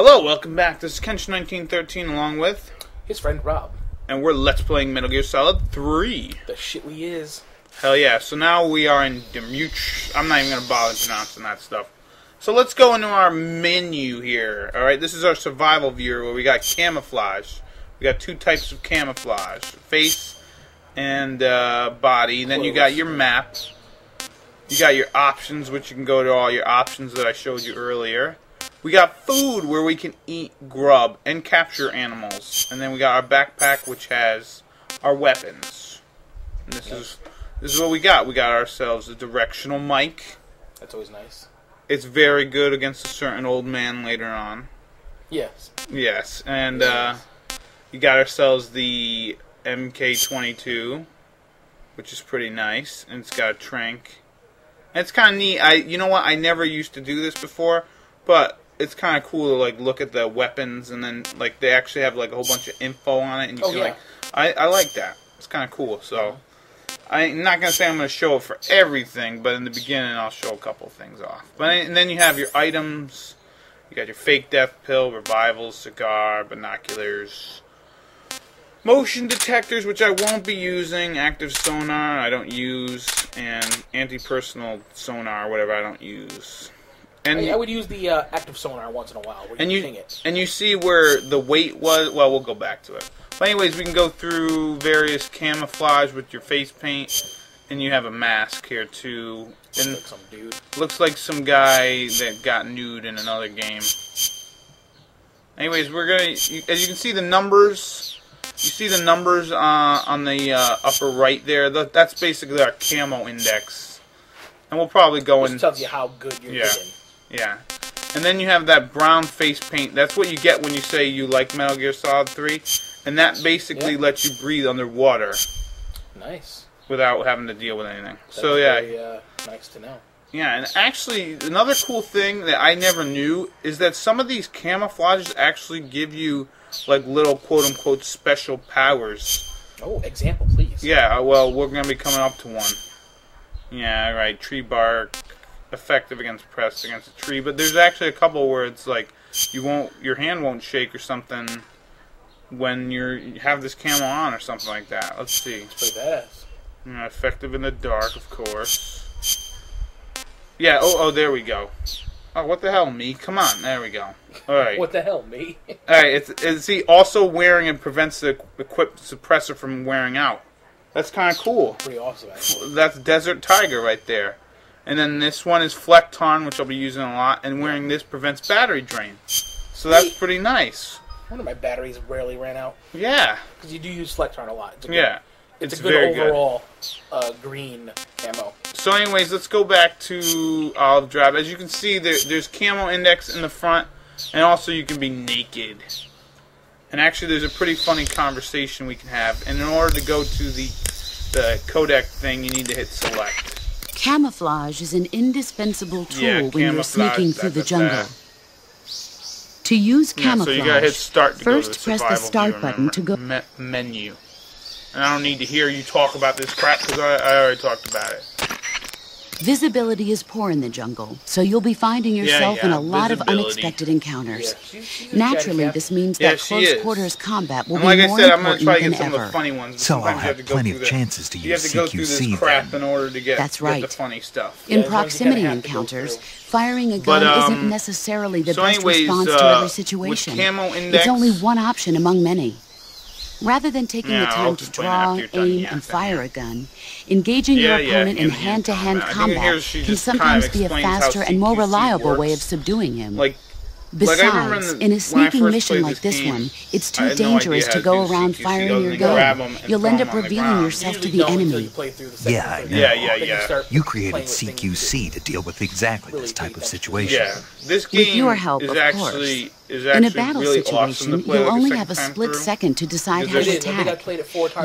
Hello, welcome back. This is Kench1913 along with his friend Rob. And we're Let's Playing Metal Gear Solid 3. The shit we is. Hell yeah. So now we are in Demuch. I'm not even going to bother pronouncing that stuff. So let's go into our menu here. Alright, this is our survival viewer where we got camouflage. We got two types of camouflage. Face and body. Then you got your map. You got your options, which you can go to all your options that I showed you earlier. We got food where we can eat grub and capture animals. And then we got our backpack which has our weapons. And this is what we got. We got ourselves a directional mic. That's always nice. It's very good against a certain old man later on. Yes. Yes. And you got ourselves the MK22, which is pretty nice. And it's got a trank. And it's kind of neat. You know what? I never used to do this before, but it's kind of cool to like look at the weapons and then like they actually have like a whole bunch of info on it and you see like I like that. It's kind of cool. So I'm not gonna say I'm gonna show it for everything, but in the beginning I'll show a couple things off. But and then you have your items. You got your fake death pill, revivals, cigar, binoculars, motion detectors, which I won't be using, active sonar I don't use, and anti-personal sonar, whatever I don't use. And I would use the active sonar once in a while. Where you ping it. And you see where the weight was. Well, we'll go back to it. But anyways, we can go through various camouflage with your face paint, and you have a mask here too. And looks like some dude. Looks like some guy that got nude in another game. Anyways, we're gonna. As you can see, the numbers. You see the numbers on the upper right there. That's basically our camo index, and we'll probably go in. This tells you how good you're getting. Yeah. And then you have that brown face paint. That's what you get when you say you like Metal Gear Solid 3. And that basically lets you breathe underwater. Nice. Without having to deal with anything. That's so yeah. Very, nice to know. Yeah, and actually, another cool thing that I never knew is that some of these camouflages actually give you, like, little quote-unquote special powers. Oh, example, please. Yeah, well, we're going to be coming up to one. Yeah, right, tree bark. Effective against press against a tree, but there's actually a couple where it's like your hand won't shake or something when you have this camo on or something like that. Let's see. It's pretty badass. Yeah, effective in the dark, of course. Yeah. Oh, there we go. Oh, what the hell, me? Come on, there we go. All right. What the hell, me? All right. It's see also wearing and prevents the equipped suppressor from wearing out. That's kind of cool. Pretty awesome. Actually. That's Desert Tiger right there. And then this one is Flectarn, which I'll be using a lot, and wearing this prevents battery drain. So that's pretty nice. One of my batteries rarely ran out. Yeah. Because you do use Flectarn a lot. It's a good overall green camo. So anyways, let's go back to Olive Drab. As you can see, there's camo index in the front, and also you can be naked. And actually there's a pretty funny conversation we can have. And in order to go to the codec thing, you need to hit select. Camouflage is an indispecible tool when you're sneaking through the jungle. To use camouflage, so you gotta hit start to first press the start button to go menu. And I don't need to hear you talk about this crap because I already talked about it. Visibility is poor in the jungle, so you'll be finding yourself in a lot of unexpected encounters. Naturally, this means that close quarters combat will be more important than ever. So I'll have plenty of chances to use CQC. You have to go through this crap in order to get the funny stuff. In proximity encounters, firing a gun isn't necessarily the best response to every situation. It's only one option among many. Rather than taking the time to draw, aim, and fire a gun, engaging your opponent in hand-to-hand combat can sometimes be a faster and more reliable way of subduing him. Besides, in a sneaking mission like this one, it's too dangerous to go around firing your gun. You'll end up revealing yourself to the enemy. Yeah, I know. Yeah. You created CQC to deal with exactly this type of situation. Yeah, this game with your help, is of actually course. In a battle really situation, awesome you'll only have a split second to decide how to attack.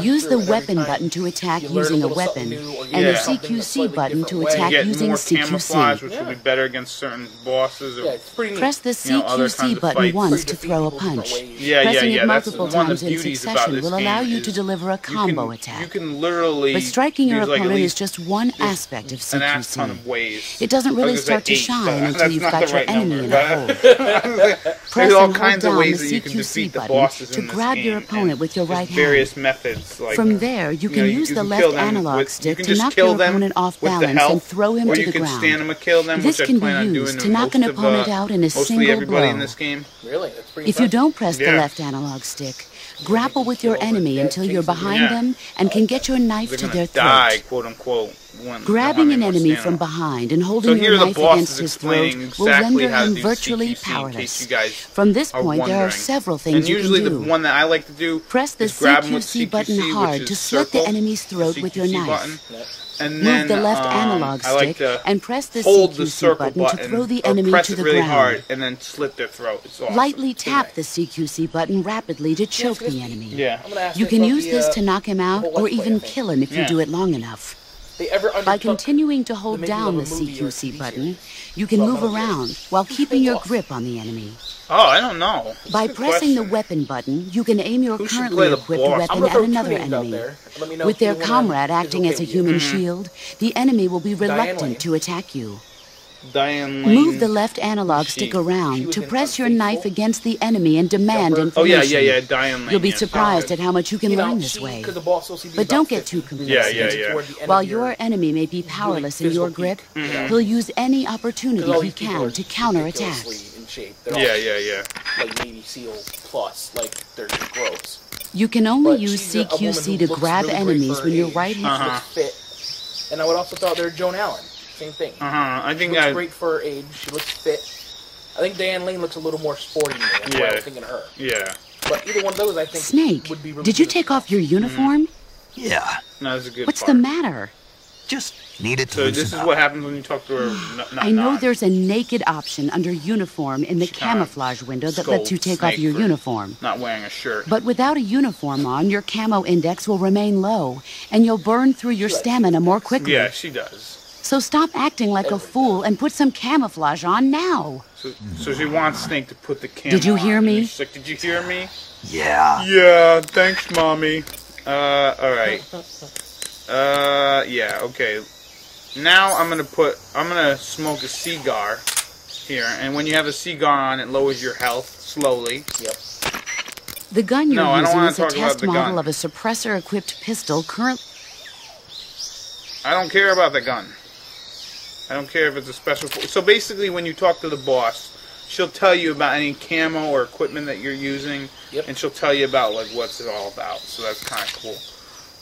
Use the weapon button to attack using a weapon, and the CQC button to attack using CQC. Which will be better against certain bosses. Press the CQC button once to throw a punch. Pressing it multiple times in succession will allow you to deliver a combo attack. You can literally but striking your opponent is just one aspect of CQC. It doesn't really start to shine until you've got your enemy in a hold. Press all and hold kinds of down ways the that you can CQC defeat the button bosses to in this grab game, your opponent with your right hand. various methods. Like, From there, you can use the you left kill them analog stick you can to just knock kill your them opponent off with the balance health, and throw him or to you the can ground. stand him and kill them, This which can I plan be on used doing to knock most an opponent out in a mostly single everybody blow. in this game. Really? That's pretty If you impressive. don't press the Yeah. left analog stick, grapple with your enemy until you're behind them and can get your knife They're to gonna their die, throat. quote unquote. When Grabbing an enemy from behind and holding your knife against his throat will render him virtually powerless. From this point, there are several things you can do. And usually the one that I like to do Press the is grab him with CQC button CQC, hard which to is slit the circle, enemy's throat with your CQC knife. button. And Move then, the left analog I like stick to and press the hold the CQC circle button to throw the or enemy press to it the really ground. hard and then slit their throat. It's awesome. Lightly tap the CQC button rapidly to choke the enemy. Yeah. You can use this to knock him out or even kill him if you do it long enough. By continuing to hold down the CQC button, you can move around while keeping your grip on the enemy. Oh, I don't know. By pressing the weapon button, you can aim your currently equipped weapon at another enemy. With their comrade acting as a human shield, the enemy will be reluctant to attack you. Move the left analog stick around to press your knife against the enemy and demand information. Oh, yeah, Diane Lane. You'll be surprised at how much you can learn this way. But don't get too complacent. While your enemy may be powerless in your grip, he'll use any opportunity he can to counterattack. Yeah. Like Navy SEAL plus, like they're gross. You can only use CQC to grab enemies when your right hand looks fit. And I would also thought they're Joan Allen. Same thing. I think she looks great for her age. She looks fit. I think Diane Lane looks a little more sporty than me. That's why I was thinking of her. Yeah. But either one of those, I think, Snake, would be really did you take off your uniform? Yeah. No, that's a good What's part. the matter? Just needed to So loosen this is up. what happens when you talk to her. I know there's a naked option under uniform in the camouflage window that lets you take off your uniform. Not wearing a shirt. But without a uniform on, your camo index will remain low, and you'll burn through your stamina more quickly. Yeah, she does. So stop acting like a fool and put some camouflage on now. So she wants Snake to put the camo Did you hear on. me? She's like, did you hear me? Yeah. Yeah, thanks, Mommy. Alright. Yeah, okay. Now I'm gonna smoke a cigar here, and when you have a cigar on, it lowers your health slowly. Yep. The gun you're I don't using wanna is a talk about test the model gun. of a suppressor-equipped pistol currently. I don't care about the gun. I don't care if it's a special... So basically, when you talk to the boss, she'll tell you about any camo or equipment that you're using, and she'll tell you about like what's it all about. So that's kind of cool.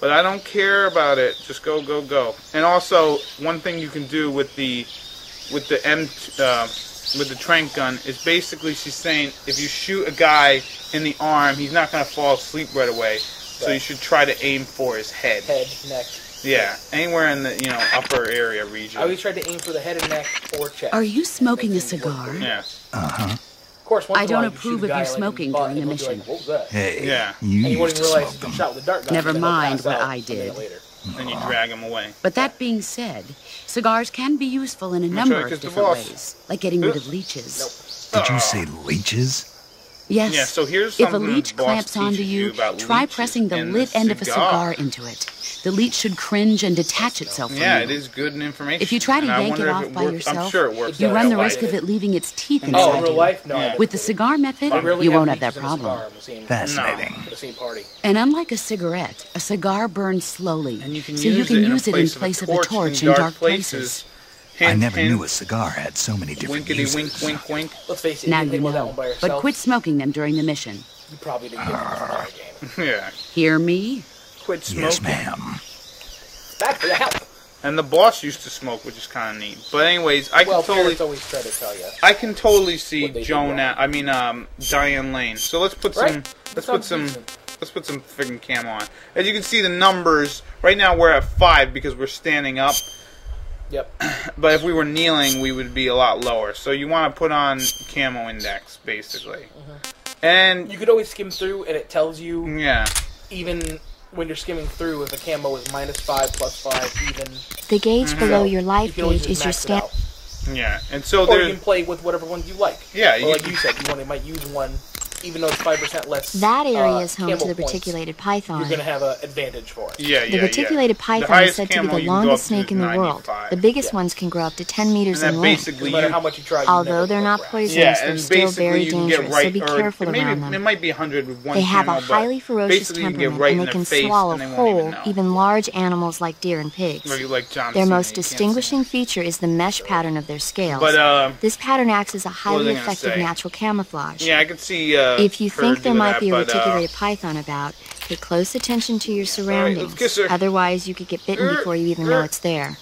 But I don't care about it. Just go, go, go. And also, one thing you can do with the trank gun is basically she's saying if you shoot a guy in the arm, he's not going to fall asleep right away. So you should try to aim for his head. Head, neck. Yeah, anywhere in the upper area region. I always tried to aim for the head and neck or chest. Are you smoking a cigar? Yeah. Of course, I don't approve of your smoking during the mission. What was that? Hey, Yeah. you And you used wouldn't to realize smoke you them. shot with a dart gun. Never and then mind pass what out I a minute did. later. And you drag him away. But that being said, cigars can be useful in a number right, of 'cause the different boss- ways, like getting rid of leeches. Did you say leeches? Yes. Yeah, so here's If a something leech the boss clamps onto teaches you, about try leeches pressing the and lit the end of a cigar into it. The leech should cringe and detach itself from Yeah, you. it is good information. If you try to and I yank it wonder if off by works. I'm yourself, sure it works. you in run the real risk life. of it leaving its teeth Oh, inside in real you. life? No. Yeah. With the cigar method, you won't have that problem. Fascinating. The same party. And unlike a cigarette, a cigar burns slowly, And you can so you can use it in place of a torch in dark places. Hint, I never hint, knew a cigar had so many different winkety uses. wink, wink, wink. Let's face it, Now you you think about that know, one by but yourself, quit smoking them during the mission. you probably didn't get enough of game. Yeah. Hear me? Quit smoking. Yes, ma'am. Bad for your health. And the boss used to smoke, which is kind of neat. But anyways, I Well, can parents always try to tell you. I can totally see What they do Joan. wrong. Diane Lane. So let's put Right. some. Let's Sounds put some. decent. Let's put some friggin' camo on. As you can see, the numbers right now we're at 5 because we're standing up. Yep. But if we were kneeling, we would be a lot lower. So you want to put on camo index, basically. And You could always skim through, and it tells you, yeah, even when you're skimming through, if a camo is -5, +5, even. The gauge below your You life can always gauge just is your max it stat. out. yeah. And so Or you there's can play with whatever ones you like. yeah, Or like you said, you might use one even though it's 5% less. That area is home to the points, reticulated python. You're going to have an advantage for it. Yeah, The reticulated python is said to be the longest snake in the world. The biggest ones can grow up to 10 meters in length. No matter how much you try, although they're not poisonous, they're still very dangerous, so be careful around them. It might be 100 with one They have camel, a highly ferocious temperament, and they can swallow whole, even large animals like deer and pigs. Their most distinguishing feature is the mesh pattern of their scales. This pattern acts as a highly effective natural camouflage. Yeah, I could see. If you think there might be a reticulated python about, pay close attention to your surroundings. Otherwise, you could get bitten before you even know it's there.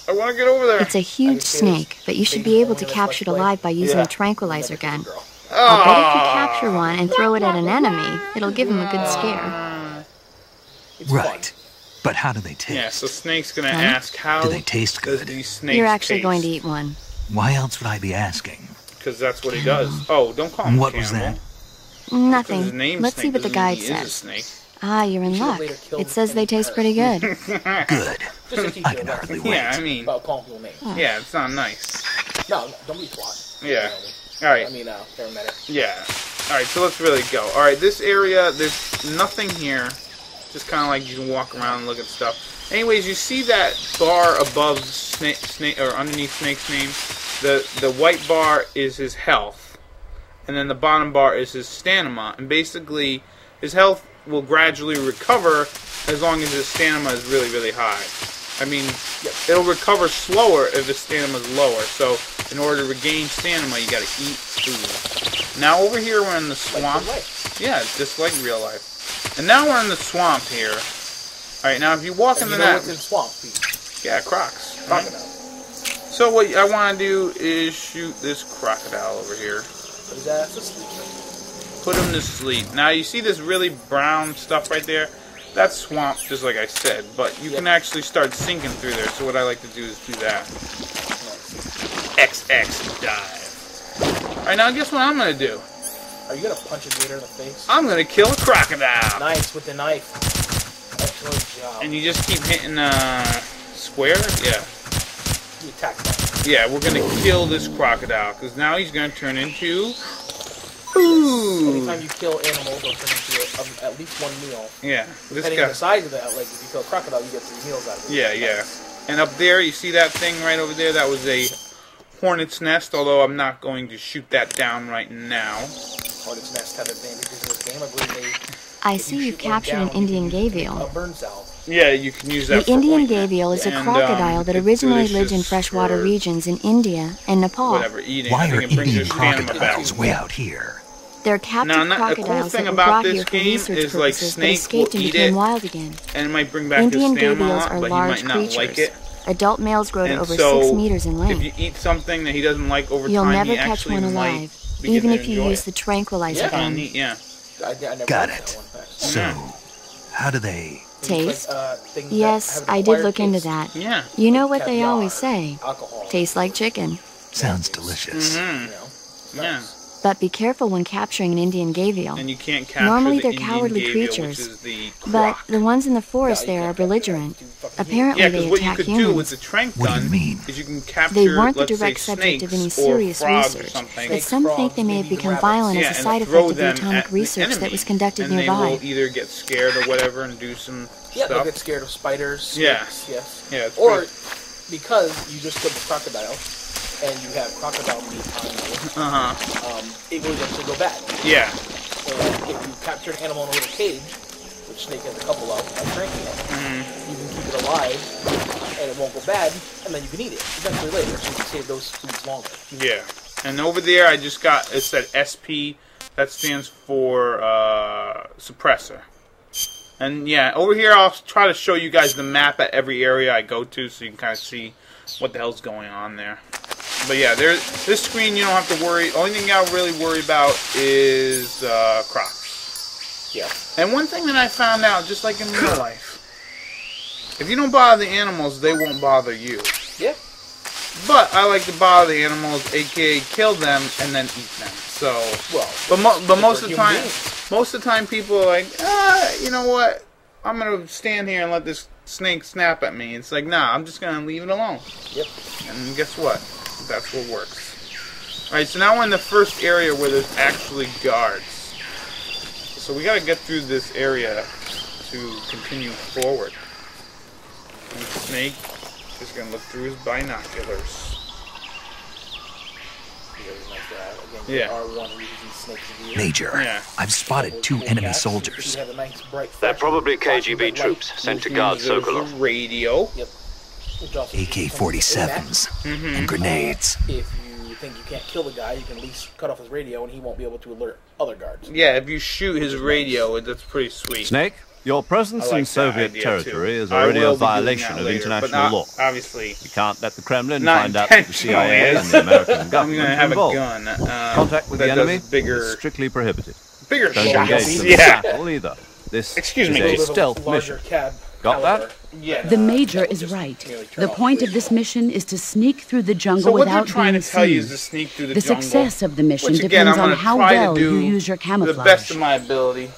I want to get over there. It's a huge snake, but you should be able to capture it alive by using a tranquilizer gun. I'll bet if you capture one and throw it at an enemy, it'll give him a good scare. Right. But how do they taste? Yeah, so Snake's gonna ask how do they taste good? These snakes You're actually taste? Going to eat one. Why else would I be asking? Because that's what he does. Oh, don't call him What was that? Nothing. Let's see what the guide says. Ah, you're in luck. It says they taste pretty good. Good. I can hardly wait. Yeah, I mean, yeah, it's not nice. No, don't be twat. Yeah. All right. I mean, paramedic. Yeah. All right, so let's really go. All right, this area, there's nothing here. Just kind of like you can walk around and look at stuff. Anyways, you see that bar above Snake or underneath Snake's name? The white bar is his health, and then the bottom bar is his stamina. And basically, his health will gradually recover as long as his stamina is really, really high. I mean, it'll recover slower if his stamina is lower. So, in order to regain stamina, you got to eat food. Now, over here, we're in the swamp. Yeah, it's just like real life. And now we're in the swamp here. All right, now if you walk into that, what's in swamp? Yeah, crocs. Crocodile. So what I want to do is shoot this crocodile over here. Put his ass to sleep. Put him to sleep. Now you see this really brown stuff right there? That's swamp, just like I said. But you can actually start sinking through there. So what I like to do is do that. XX dive. All right, now guess what I'm gonna do? Are you gonna punch a gator in the face? I'm gonna kill a crocodile. Nice with the knife. Excellent job. And you just keep hitting square? Yeah. You attack that. Yeah, we're gonna kill this crocodile because now he's gonna turn into food. Anytime you kill animals, they'll turn into at least one meal. Yeah. Depending on the size of that, like if you kill a crocodile, you get 3 meals out of it. Yeah, yeah. And up there, you see that thing right over there? That was a hornet's nest. Although I'm not going to shoot that down right now. Hornet's nest have advantages in this game. I believe I see you've captured an Indian gavial. Burn cell. Yeah, you can use that. The Indian gavial is a crocodile that originally lived in freshwater regions in India and Nepal. Whatever, eating. Why are Indian crocodiles way out here? They're captive crocodiles that were brought here for research purposes but escaped and became wild again. And it might bring back Indian his stamina gavials are but large he might not like it. Adult males grow to over so 6 meters in length. If you eat something that he doesn't like over You'll time, never he catch actually one might alive, even if you use it. the tranquilizer gun. Yeah. I never Got it. So, how do they taste? Yes, I did look into that. Yeah. You know what they always say? Alcohol. Tastes like chicken. Sounds delicious. Yeah. But be careful when capturing an Indian gavial. And you can't capture Normally they're Indian cowardly gavial, creatures, which is the but croc. the ones in the forest there are belligerent. Apparently Yeah, they because what you attack could humans. do with the trank What do gun you mean? is you can capture, They weren't the let's direct say, subject of any snakes serious or frogs research, or something. but some think they may have become violent as a side effect of the atomic research that was conducted and nearby. they will either get scared or whatever and do some Yeah, they'll stuff. get scared of spiders. Yeah. Snakes, yes. Yeah, it's Or pretty- because you just killed the crocodile and you have crocodile meat on you, it will eventually go bad. Yeah. And if you capture an animal in a little cage, which Snake has a couple of, like drinking it, you can keep it alive and it won't go bad, and then you can eat it eventually later, so you can save those foods longer. Yeah. And over there, I just got, it said SP. That stands for suppressor. And yeah, over here, I'll try to show you guys the map at every area I go to so you can kind of see what the hell's going on there. But yeah, this screen you don't have to worry. Only thing you gotta really worry about is crocs. Yeah. And one thing that I found out, just like in real life, if you don't bother the animals, they won't bother you. Yeah. But I like to bother the animals, aka kill them and then eat them. So, Well, but most of the human time, beings. people are like, you know what? I'm gonna stand here and let this snake snap at me. It's like, nah, I'm just gonna leave it alone. Yep. And guess what? That's what works. Alright, so now we're in the first area where there's actually guards. So we gotta get through this area to continue forward. And Snake is gonna look through his binoculars. Yeah. Major, I've spotted 2 enemy soldiers. They're probably KGB troops sent to guard Sokolov. Radio. Yep. AK-47s and grenades. If you think you can't kill the guy, you can at least cut off his radio and he won't be able to alert other guards. Yeah, if you shoot his radio, that's pretty sweet. Snake, your presence in Soviet territory is already a violation of international law. Obviously. You can't let the Kremlin find out that the CIA and the American government are involved. Contact with the enemy is strictly prohibited. Bigger Don't engage them in battle either. This is a stealth mission. Got that? Yeah. The Major is right. The point of this mission is to sneak through the jungle without being seen. The success of the mission depends on how well you use your camouflage. The best of my ability.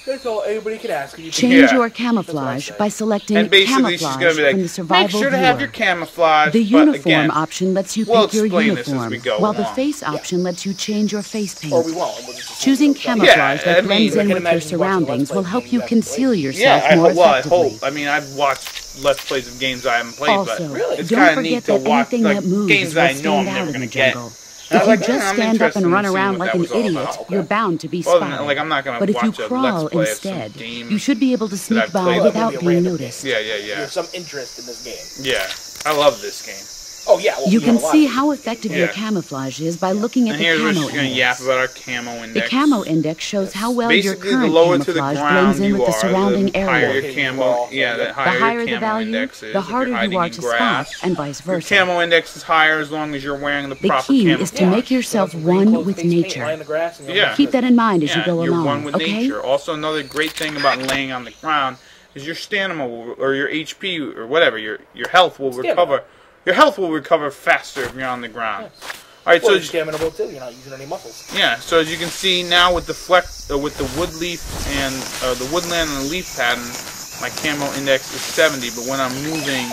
That's all anybody can ask. Change your camouflage by selecting camouflage from the survival make sure to have your camouflage. The uniform option lets you pick your uniform, while the face option lets you change your face paint. Or we won't. Choosing camouflage that blends in with your surroundings will help you conceal yourself more effectively. I mean, I've watched Let's Plays of games I haven't played, Also, but it's don't kind of forget neat to that watch anything that moves games will I know I'm stand out never in going the to get. jungle. If you just stand up and run around like an idiot, you're bound to be spotted. I'm not gonna but if you watch a crawl Let's Play of instead, some game you should be able to sneak by without being noticed. Yeah. There's some interest in this game. Yeah, I love this game. Oh yeah. Well, you can see how effective your camouflage is by looking at the camo index. Here's what's going to yap about our camo index. The camo index shows how well your current the lower camouflage to the ground blends in with the are, surrounding the area. higher your camo, the higher the value, index is, the harder you are to spot, and vice versa. Your camo index is higher as long as you're wearing the proper key camouflage. is to make yourself one with nature. Keep that in mind as you go you're along, one with okay? nature. Also, another great thing about laying on the ground is your stamina or your HP or whatever, your health will recover. Your health will recover faster if you're on the ground. Yes. All right, so stamina will too. You're not using any muscles. Yeah. So as you can see now with the with the wood leaf and the woodland and the leaf pattern, my camo index is 70. But when I'm moving,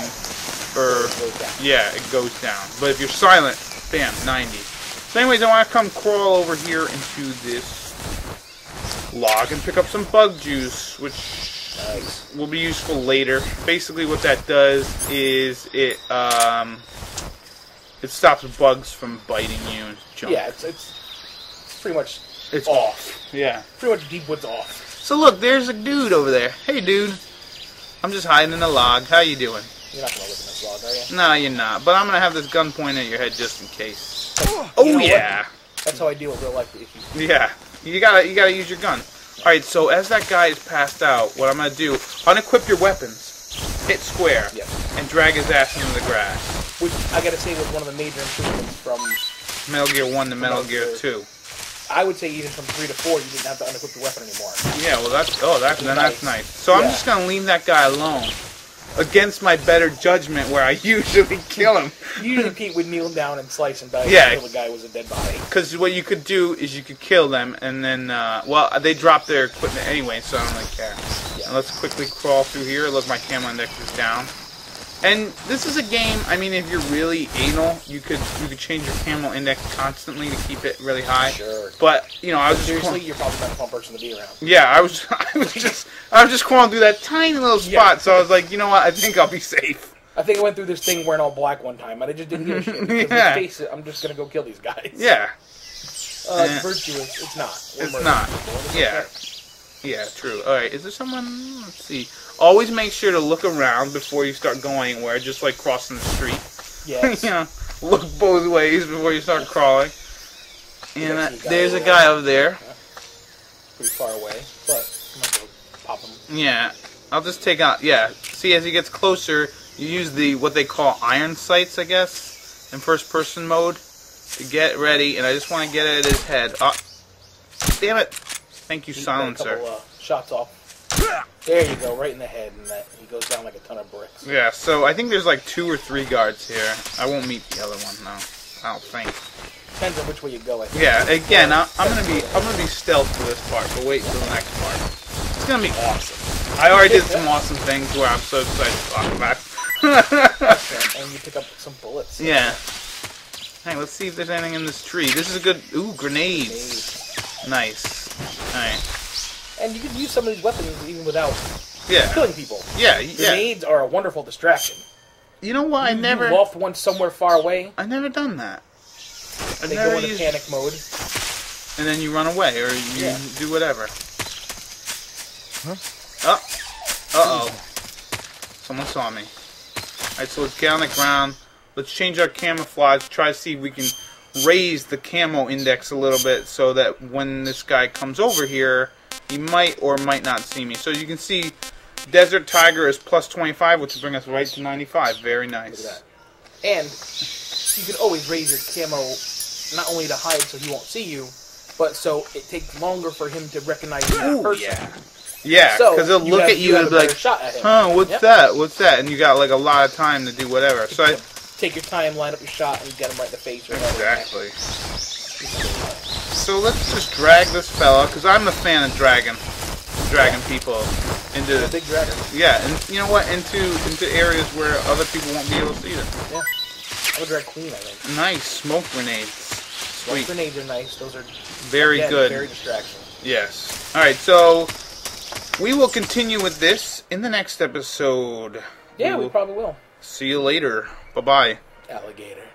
it goes down. But if you're silent, bam, 90. So anyways, I want to come crawl over here into this log and pick up some bug juice, which will be useful later. Basically what that does is it stops bugs from biting you and junk. Yeah, it's pretty much off. Yeah. Pretty much deep woods off. So look, there's a dude over there. Hey dude. I'm just hiding in a log. How you doing? You're not gonna live in this log, are you? No, you're not. But I'm gonna have this gun pointed at your head just in case. What? That's how I deal with real life issues. Yeah. You gotta use your gun. Alright, so as that guy is passed out, what I'm going to do, unequip your weapons, hit square, and drag his ass into the grass. Which, I gotta say, was one of the major improvements from Metal Gear 1 to Metal Gear 2. I would say even from 3 to 4, you didn't have to unequip your weapon anymore. Yeah, well, that's nice. So I'm just going to leave that guy alone. Against my better judgment, where I usually kill him. Usually Pete would kneel down and slice and dice until the guy was a dead body. Because what you could do is you could kill them, and then, they drop their equipment anyway, so I don't really care. Yeah. And let's quickly crawl through here. Look, my camo index is down. And this is a game, I mean, if you're really anal, you could change your camo index constantly to keep it really high. Sure. But, I was seriously, you're probably not a fun person to be around. Yeah, I was just crawling through that tiny little spot, so I was like, you know what, I think I'll be safe. I think I went through this thing wearing all black one time, and I just didn't give a shit. Because let's face it, I'm just gonna go kill these guys. Yeah. Virtuous, it's not. It's not. Yeah. Yeah, true. Alright, is there someone? Let's see. Always make sure to look around before you start going anywhere, just like crossing the street. Yes. Look both ways before you start crawling. And there's a guy over there. Pretty far away, but I'm gonna go pop him. Yeah. I'll just take out, see, as he gets closer, you use what they call iron sights, I guess, in first-person mode to get ready, and I just want to get it at his head. Oh, damn it. Thank you, silencer. A couple shots off. There you go, right in the head, and he goes down like a ton of bricks. Yeah, so I think there's like 2 or 3 guards here. I won't meet the other one, no. I don't think. Depends on which way you go, I think. Yeah, again, I'm gonna be stealth for this part, but wait until the next part. It's gonna be awesome. I already did some awesome things where I'm so excited to talk about. And you pick up some bullets. Yeah. Hey, let's see if there's anything in this tree. This is a good... Ooh, grenades. Nice. Alright. And you can use some of these weapons even without killing people. Yeah, Grenades are a wonderful distraction. You know what? You loft one somewhere far away. I've never done that. They go into panic mode. And then you run away, or you do whatever. Huh? Uh-oh. Someone saw me. Alright, so let's get on the ground. Let's change our camouflage. Try to see if we can raise the camo index a little bit so that when this guy comes over here, he might or might not see me. So you can see Desert Tiger is plus 25, which will bring us right to 95. Very nice. Look at that. And you can always raise your camo not only to hide so he won't see you, but so it takes longer for him to recognize you as a person. Yeah, because he'll look at you and be like, huh, what's that? What's that? And you got like a lot of time to do whatever. So take your time, line up your shot, and get him right in the face. Exactly. So let's just drag this fella, because I'm a fan of dragging people into big dragon. Yeah, and you know what? Into areas where other people won't be able to see them. Yeah, I would drag clean. I think. Nice smoke grenades. Smoke grenades are nice. Those are very good. Very distraction. Yes. All right, so we will continue with this in the next episode. Yeah, we probably will. See you later. Bye-bye. Alligator.